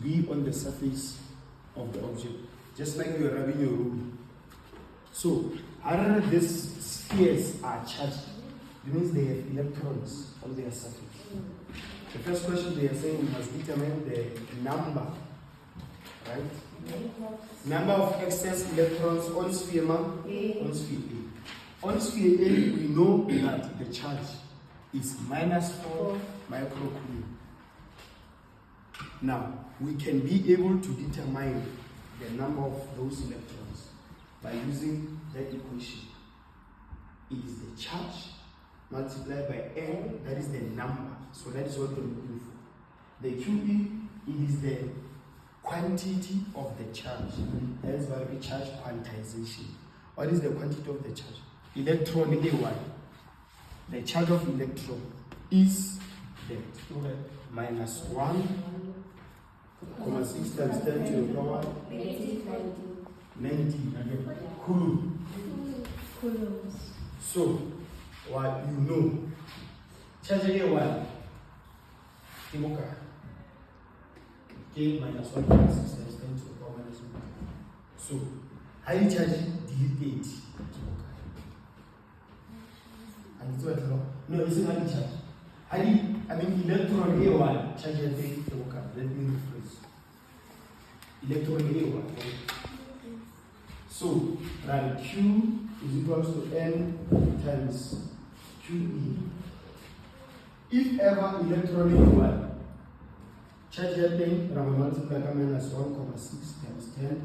be on the surface of the object, just like you're rubbing your room. So, other these spheres are charged, it means they have electrons on their surface. The first question they are saying we must determine the number, right? Number of excess electrons on sphere A. On sphere A. On sphere A, we know that the charge is -4 microcoulomb. Now, we can be able to determine the number of those electrons by using that equation. It is the charge multiplied by N, that is the number. So that is what we're looking for. The QE, it is the quantity of the charge. That is why we charge quantization. What is the quantity of the charge? Electron A1. The charge of electron is the -1,6 times 10 to the power 90 coulomb. So, what you know, charge A1, K minus 1 times 6 times 10 to the power -1. So, high charge D8. And it's what? No, it's not high charge. Electron A1 charge at the let me rephrase. Electron A1. So, run Q is equals to N times QE. If ever electron A1 charge at the multiply -1,6 times 10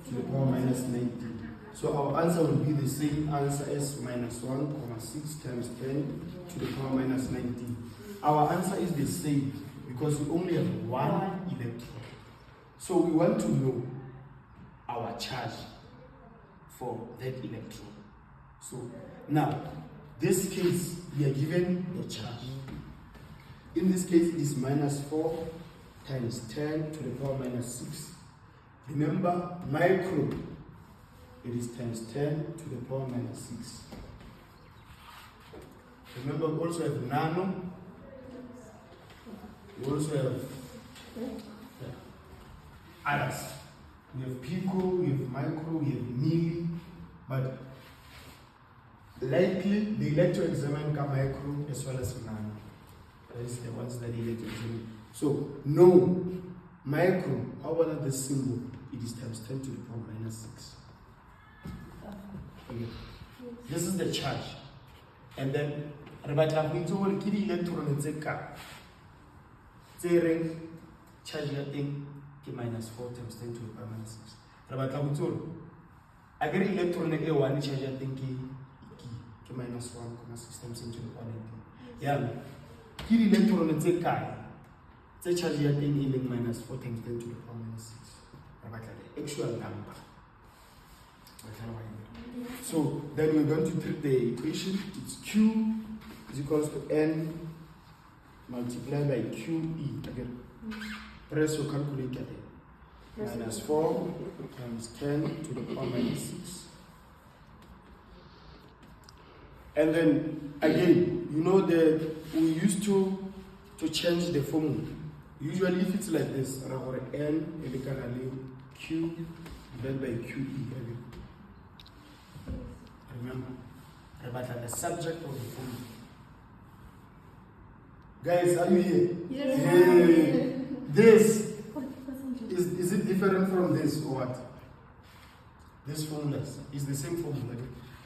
to the power -90. So our answer will be the same answer as -1,6 times 10 to the power -90. Our answer is the same because we only have one electron. So we want to know our charge for that electron. So now, this case, we are given the charge. In this case, it is -4 times 10 to the power -6. Remember, micro, it is times 10 to the power -6. Remember, we also have nano. We also have others. We have pico, we have micro, we have milli, but likely the electro-examine come micro as well as nano. That is the ones that electro-examine. So, no, micro, how about this symbol? It is times 10 to the power -6. Okay. This is the charge. And then, electron charge that thing -4 times 10 to the power -6. I get electron A1 charge that thing -1,6 times 10 to the power 90. Yeah. Key electron the charge that thing -4 times 10 to the power -6. The actual number. So then we're going to treat the equation. It's Q is equals to N multiplied by QE. Again, press your calculator there. -4 times 10 to the power -6. And then again, you know that we used to change the formula. Usually if it's like this, N Q divided by QE. Remember, the subject of the formula. Guys, are you here? Yes. Yeah. This is it different from this or what? This formula is the same formula.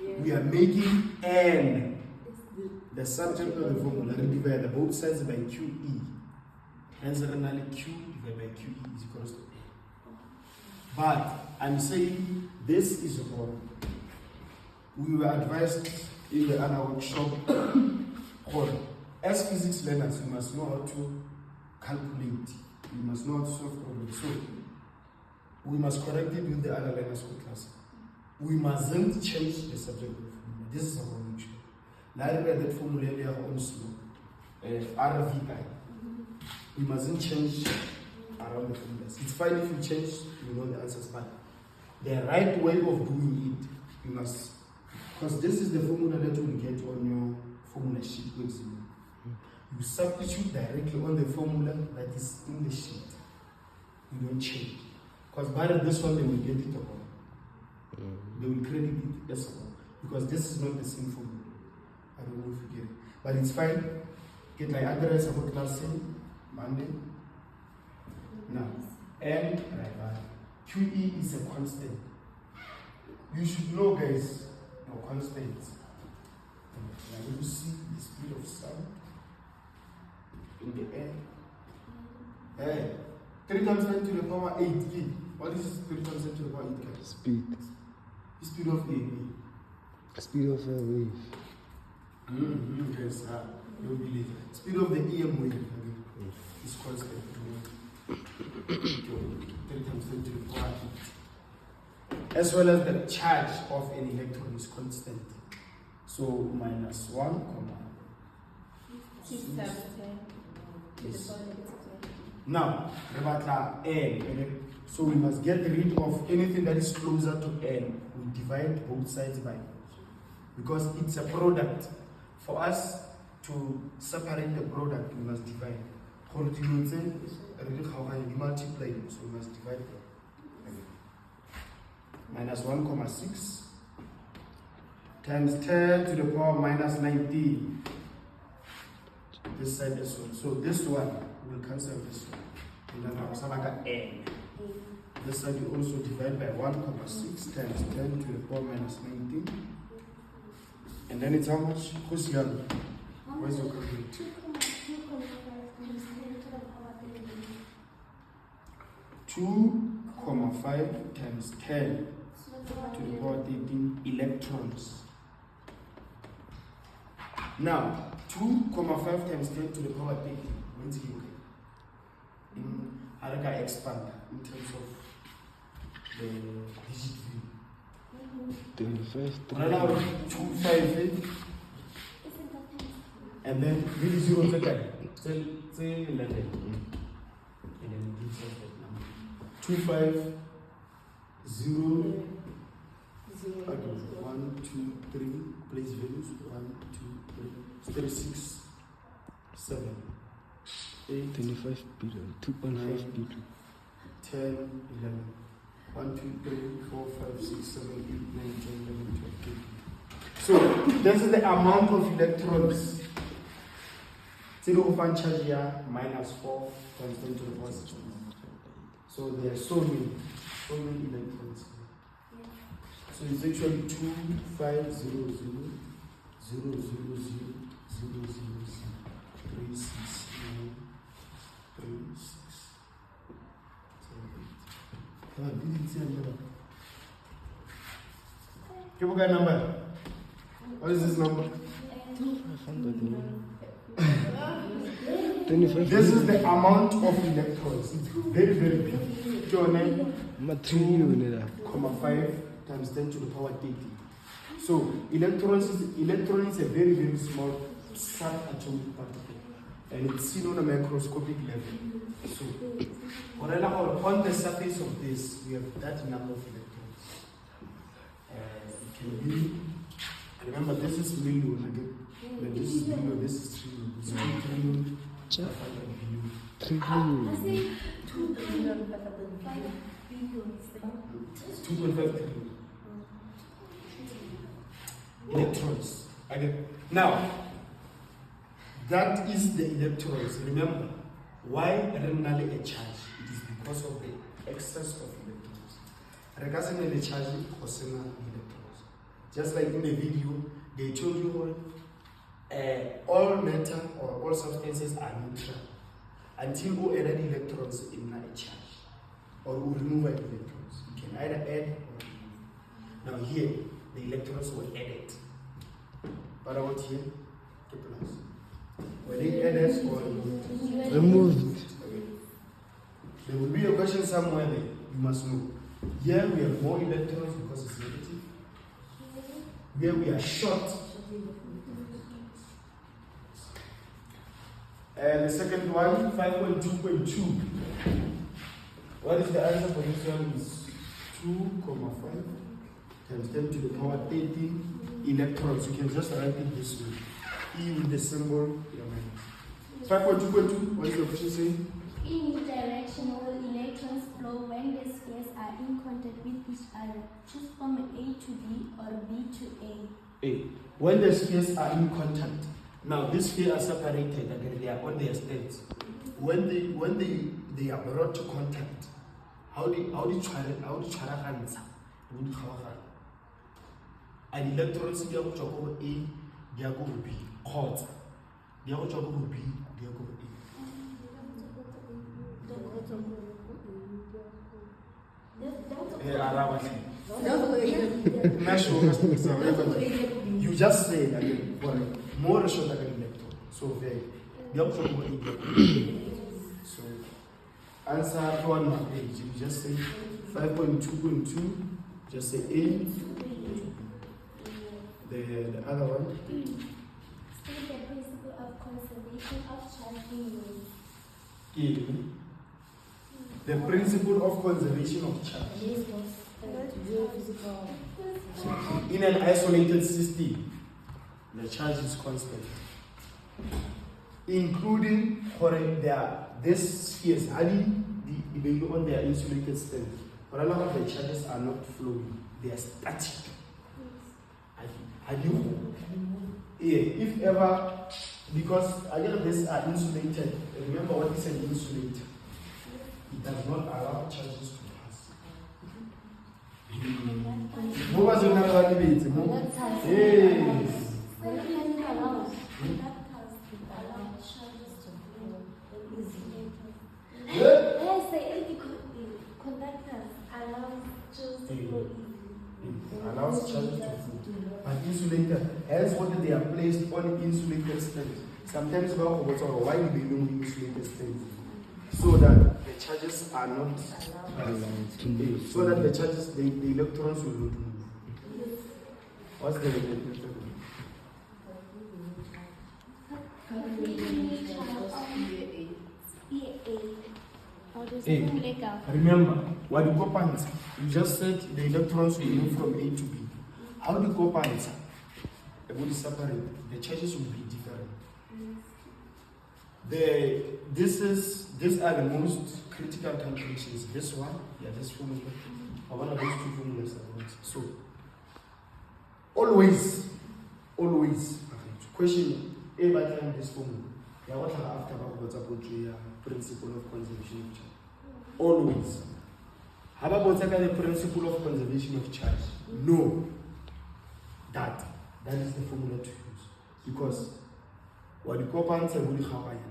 Yes. We are making N the subject of the formula. We divide both sides by QE. Hence, Q divided by QE is equals to A. But I'm saying this is wrong. We were advised in the other workshop as physics learners, we must know how to calculate. We must know how to solve problems. So we must correct it with the other learners for class. We mustn't change the subject of the formula. This is our workshop. Now that formula they are also RVI. We mustn't change around the formulas. It's fine if you change, you know the answers, but the right way of doing it, you must, because this is the formula that you will get on your formula sheet. You substitute directly on the formula that is in the sheet. we don't change. Because by this one, they will get it wrong. They will credit it as wrong. Because this is not the same formula. I don't know if you get it. But it's fine. Get like address of class C, Monday. Now, and right, QE is a constant. You should know, guys, no constants. Now you see the speed of sound in the air. Hey, 3 times 10 to the power 8 speed. What is 3 times 10 to the power 8? Guys? Speed. The speed of a Speed of a wave. Yes, you'll believe. Speed of the EM wave is constant. 3 times 10 to the power 8. As well as the charge of an electron is constant. So minus 1, comma. 6 times 10 to the power 8. Now, N. So we must get rid of anything that is closer to N. We divide both sides by. Because it's a product. For us to separate the product, we must divide. We multiply them, so we must divide them. Minus 1,6 times 10 to the power minus 19. This side as well. So this one will cancel this one. And then I have like N. This side you also divide by 1,6 times 10 to the power minus 19. And then it's how much? Who's young? Where's your calculator? 2,5 times 10 to the power 13 electrons. Now, 2,5 times 10 to the power 13 means you in Haraka expand in terms of the digit view. 2,5 and then really 0 second. Say 11. And then it gives us that number. 2, 5, 0. Okay. 1, 2, 3. Place values. 1, 2, 3. 36, 7, 8. 25 billion. 2.5 billion. 10, 11. 1, 2, 3, 4, 5, 6, 7, 8, 9, 10, 11, 12, 13. So this is the amount of electrons. 0 charge here minus 4 times 10 to the power 6. So there are so many electrons. So it's actually 2, 5, 0, 0, 0, 0, 0, 0, 0, 0, 3, 6, 9, 3, 6, 7, 8. Didn't see a number. Give a number. What is this number? 25. This is the amount of electrons. It's very, very big. 2,5 times 10 to the power 30. So electron is a very, very small subatomic particle, and it's seen on a microscopic level. So on the surface of this, we have that number of electrons. It can be. Remember, this is million again. When this is million, this is trillion. It's 2 trillion. 3 billion. 2 billion, 5 billion. 2.5 trillion. Electrons. Again. Now, that is the electrons. Remember, why randomly a charge? It is because of the excess of electrons. Regarding the charge, electrons. Just like in the video, they told you all matter or all substances are neutral until we add electrons in a charge or we remove electrons. You can either add or remove. Now here, the electrons were added. What about here? The plus. Were they added or removed? Removed. Okay. There will be a question somewhere there. You must know. Here we have more electrons because it's negative. Here we are short. And the second one, 5.2.2. What is the answer for this one? Is 2,5 times 10 to the power 13 electrons. You can just write it this way. E with the symbol. 5.2.2. What is the question saying? In which direction will electrons are in contact with each other. Choose from A to B or B to A. A. When the spheres are in contact, now these spheres are separated and they are on their states. When they are brought to contact, how do you tshwaragantsha? And electrons they are going to go A, they are going to B. Chords. They are going to go B, they are going to A. You just say that for more short than electron. So very. So answer one more page. You just say 5.2.2. Just say A. The other one. State the principle of conservation of charge in use. The principle of conservation of charge. In an isolated system, the charge is constant, including these spheres, the value on their insulated state. But a lot of the charges are not flowing; they are static. If ever, because again these are insulated. Remember what is an insulator? It does not allow charges to pass. What was another debate? Yes. Allows charges to flow. But insulator, hence what they are placed on insulated stands. Sometimes why do they know insulated stands? So that the charges are not so that the charges, the electrons will not move. What's the remember, what the copants, you just said the electrons will move from A to B. How do copants will separate? The charges will be different. These are the most critical calculations. This one, this formula, or one of these two formulas are not. So, always, question every time this formula. What after what's about the principle of conservation of charge? Always. How about the principle of conservation of charge? No. That is the formula to use. Because what the copants and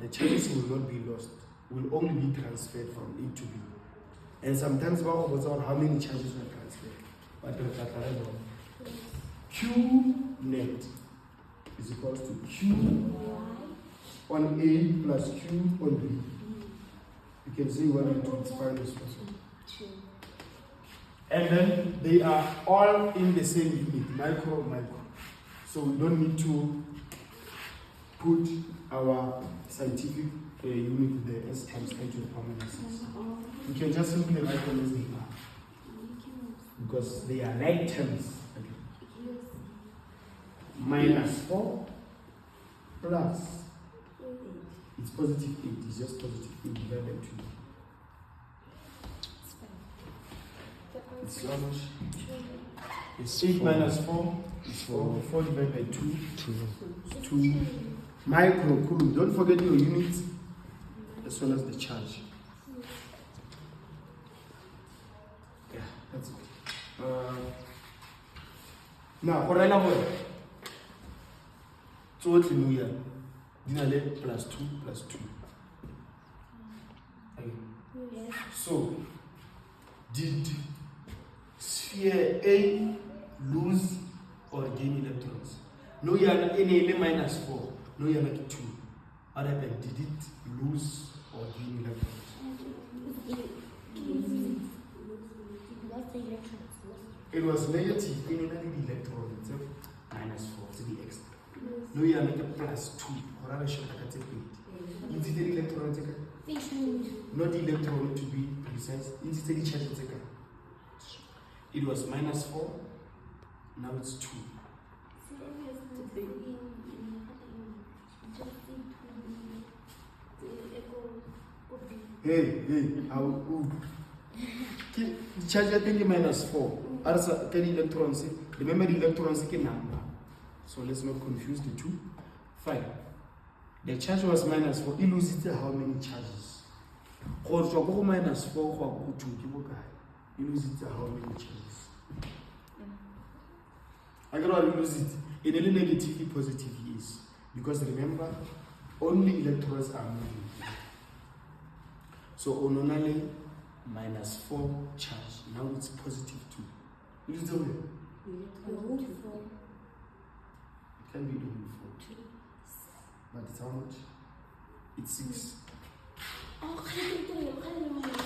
the charges will not be lost, will only be transferred from A to B. And sometimes about how many charges were transferred. But Q net is equal to Q on A plus Q on B. You can see what it is fine as possible. And then they are all in the same unit, micro. So we don't need to put our scientific unit there as times 10 to the power minus 6. We can just simply write them as they are. Because they are like terms. Minus 4 plus, it's positive 8, it's just positive 8 divided by 2. It's how much? It's 8 minus 4, it's 4 divided by 2, 2 microcoulomb. Don't forget your units as well as the charge. Yeah, that's it. Now, for another so what's the new year? Dinale plus 2 plus 2. Okay. Yes. So, did sphere A lose or gain electrons? No, you are not in minus 4. No, you are not 2. What happened? Did it lose or gain electrons? It was negative in the electrons, minus 4 to the extra. No, you are not a plus 2. Or other short at 8. Is it the electron? Not the electron to be precise. Is it the charge? It was minus 4. Now it's 2. Hey, how? charge ya teng ke -4. Are sa ka electrons, remember the electrons ke number. So let's not confuse the two. Fine. The charge was -4. It loses how many charges? Go tswa go -4 go go 2 ke bokae? It loses how many charges? I can already lose it. In any negative, positive, yes. Because remember, only electrons are moving. So only -4 charge. Now it's +2. What is the way? It can be only 4. But it's how much? It's 6.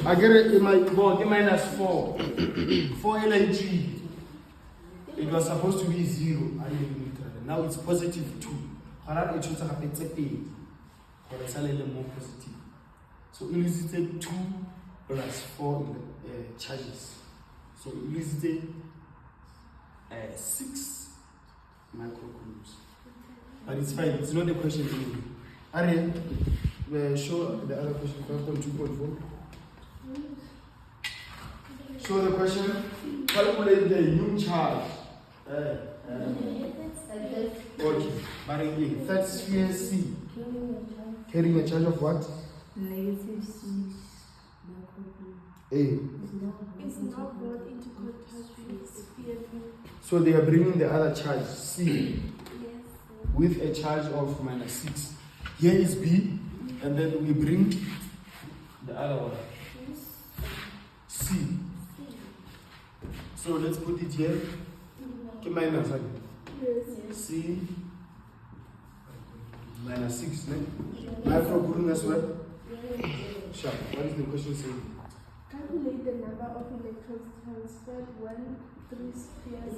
I get it in my board, -4. 4 LIG. It was supposed to be 0. Now it's +2. It should have been 8. Or it's a little more positive. So it is 2 plus 4 charges. So it is 6 microcoulombs. But it's fine, it's not a question anyway. Ariel, show the other question, 5.2.4. Show the question. Calculate the new charge. Okay, but again, third sphere C. Carrying a charge of what? -6 A. It's not brought into contact with sphere B. So they are bringing the other charge, C, Yes. with a charge of -6. Here is B, and then we bring the other one, C. So let's put it here. Okay, minus again. C -6, ne? Microcoulombs as well. Sharp. What is the question saying? Calculate the number of electrons transferred when 3 spheres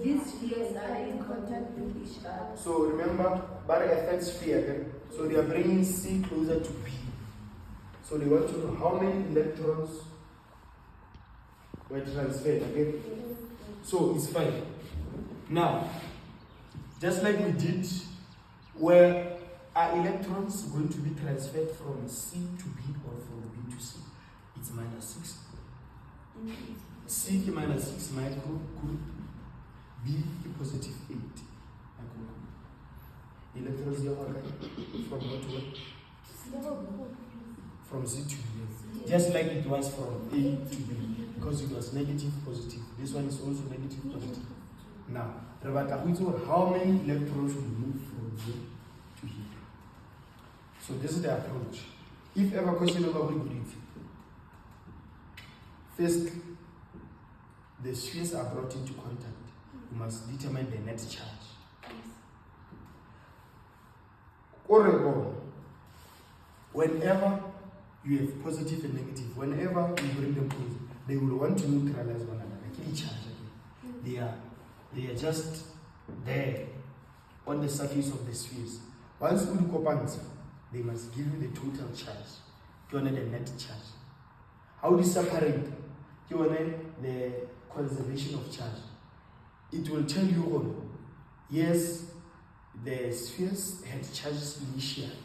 These spheres are in contact with each other. So remember, by a third sphere, okay? So they are bringing C closer to B. So they want to know how many electrons were transferred, okay? So it's fine. Now, just like we did, where are electrons going to be transferred from C to B or from B to C? It's -6. C is -6 microcoulomb, B is +8 microcoulomb. Electrons here from what to what? From C to B. Just like it was from A to B, because it was negative, positive. This one is also negative, positive. Now, how many electrons will move from here to here? So this is the approach. If ever question about it, first, the spheres are brought into contact. You must determine the net charge. Or whenever you have positive and negative, whenever you bring them close, they will want to neutralize one another. Like any charge again. They are just there on the surface of the spheres. Once you couples, they must give you the total charge. You want the net charge. How do you separate? You want the conservation of charge. It will tell you all. Yes, the spheres had charges initially.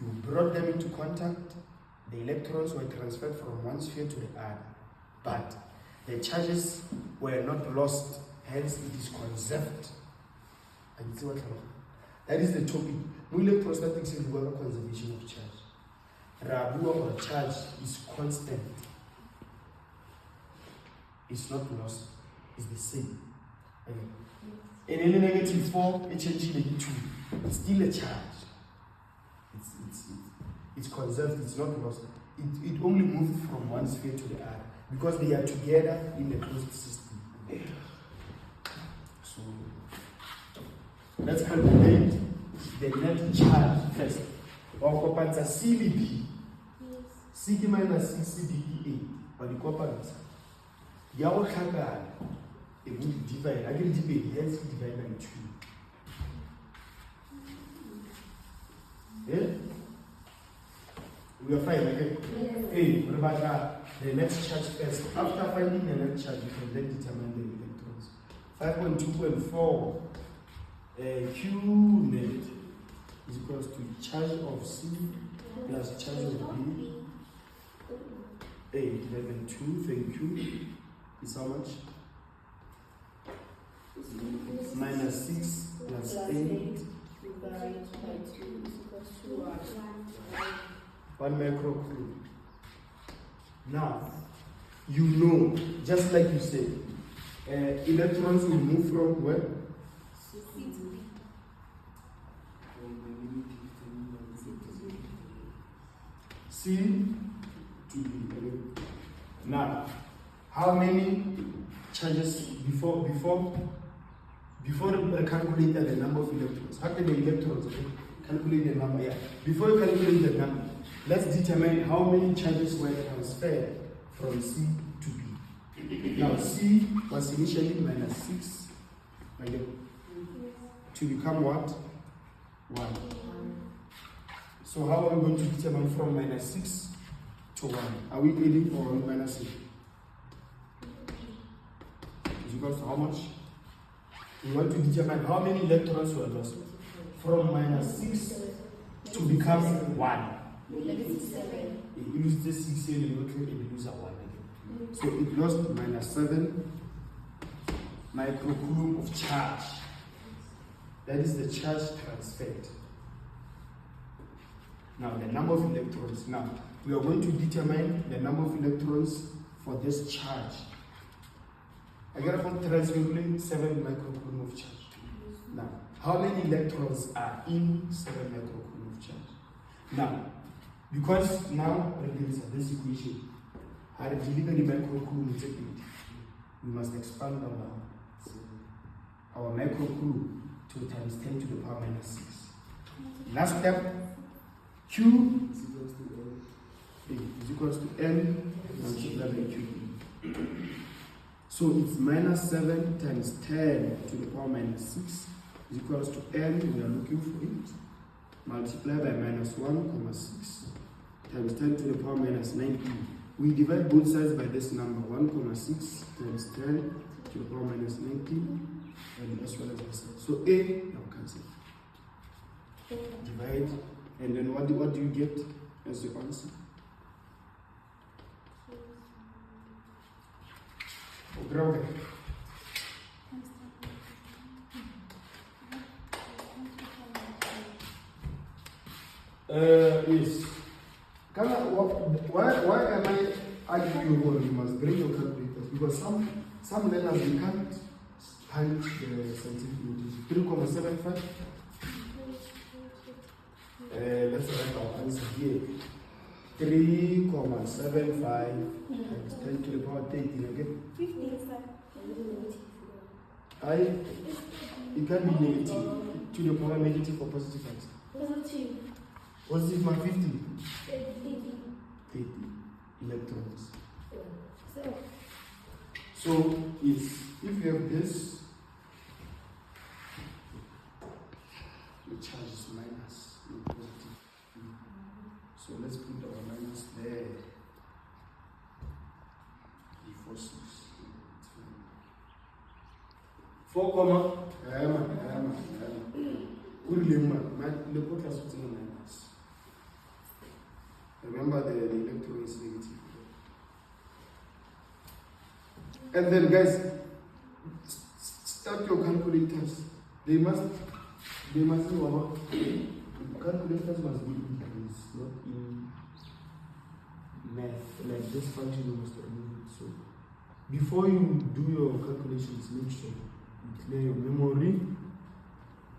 You brought them into contact. The electrons were transferred from one sphere to the other, but the charges were not lost. Hence, it is conserved. And see what that is the topic. Electrostatics is about conservation of charge. Rabu or charge is constant. It's not lost. It's the same. In any negative form, it changes the 2. It's still a charge. It's conserved. It's not lost. It only moves from one sphere to the other because they are together in the closed system. So let's calculate the net charge first. Or compensa CBB. C minus 6 CBE8. But the compensa. Yawo Kaka. It would divide. I can divide. Hence divide by 2. Yeah? We are fine, okay? Yes. Hey, what about the net charge first? After finding the net charge, you can then determine the electrons. 5.2.4 Q net is equals to charge of C plus charge of B 8 divided by 2, thank you, is how much? Minus 6 plus 8. Divided by 2 is equals to 1. 1 microcoulomb. Now, you know, just like you said, electrons will move from where? C to B. Now, how many charges before you calculate the number of electrons? How can the electrons calculate the number? Yeah. Before you calculate the number, let's determine how many charges were transferred from C to B. Now, C was initially minus 6 to become what? 1. So how are we going to determine from minus 6 to 1? Are we adding or minus it? Is equal to how much? We want to determine how many electrons were lost from minus 6 to become 1. It loses the 6 here, it loses a 1 again. So it lost minus 7 microcoulomb of charge. That is the charge transferred. Now the number of electrons. Now we are going to determine the number of electrons for this charge. I got about transferring 7 microcoulomb of charge. Now, how many electrons are in 7 microcoulomb of charge? Now, because now this equation, I have delivered the microcoulomb, we must expand our microcoulomb to times 10 to the power minus 6. Last step, Q is equals to N multiplied by Q. So it's minus 7 times 10 to the power minus 6 is equals to N, we are looking for it, multiplied by minus 1,6 times 10 to the power minus 19. We divide both sides by this number, 1,6 times 10 to the power minus 19, and as well as this side. So A, now cancel. Divide, and then what do you get as the answer? Grounded. Yes. Why am I arguing you all? You must bring your calculators because some learners they can't punch the scientific notation. 3,75. Let's write our answer here. 3,75 times 10 to the power 13 again. 15, sir. It can be negative to the power negative or positive answer. Positive. Positive my 50. 30. Electrons. So, So if you have this, the charge is minus, not positive. So let's put our minus there. 4, 6. 4 comma. Remember the electron is negative. And then guys, start your calculators. They must know about calculators must be in place, not in math. Like this function you must remove. So before you do your calculations, make sure you clear your memory.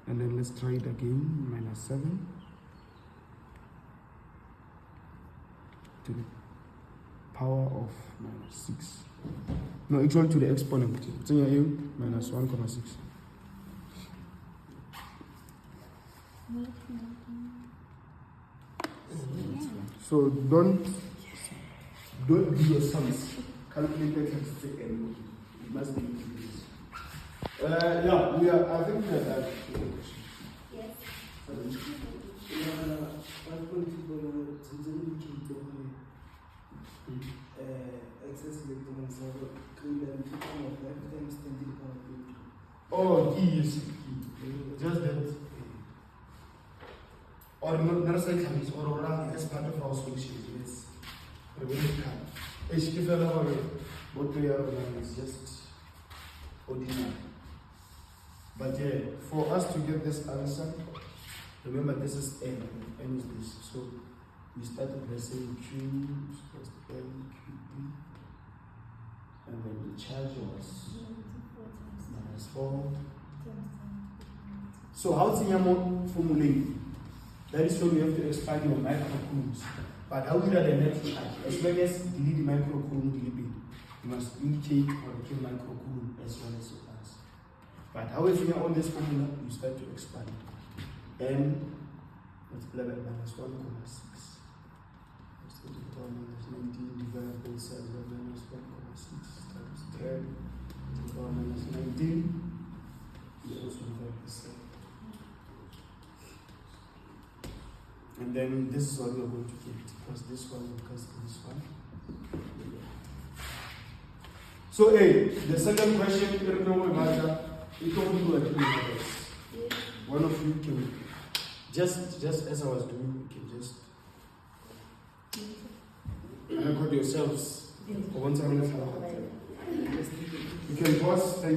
And then let's try it again. Minus 7 to the power of minus 6. No, equal to the exponent. It's in your minus 1,6. So don't do your sums. Calculator can take anymore. It must be increased. Yeah, we are. I think we are done. yes. Excess electrons are created in 2 times 10 to the power 20. Oh, yes. Just that. Or not cycles or as part of our solution. Yes. What we are now is just ordinary. But yeah, for us to get this answer, remember this is n, and n is this. So we start with, let's say, q plus n, qb, and then the charge was minus 4. So how's the amount formula? That is why we have to expand your microcoulombs. But how do you the net charge? As long as delete the microcoulomb delivery, you must indicate or kill microcoulomb as well as your answer. But however, you on this formula, you start to expand. M multiplied by minus 1,6. That's the minus 19 divided by both sides by minus 1,6 times 10 to the power minus 19. You also divide by 7. And then this is what we are going to get, because this one equals to this one. So A, the second question, it only works. One of you can just as I was doing, you can just record yourselves. You can pause. Thank you.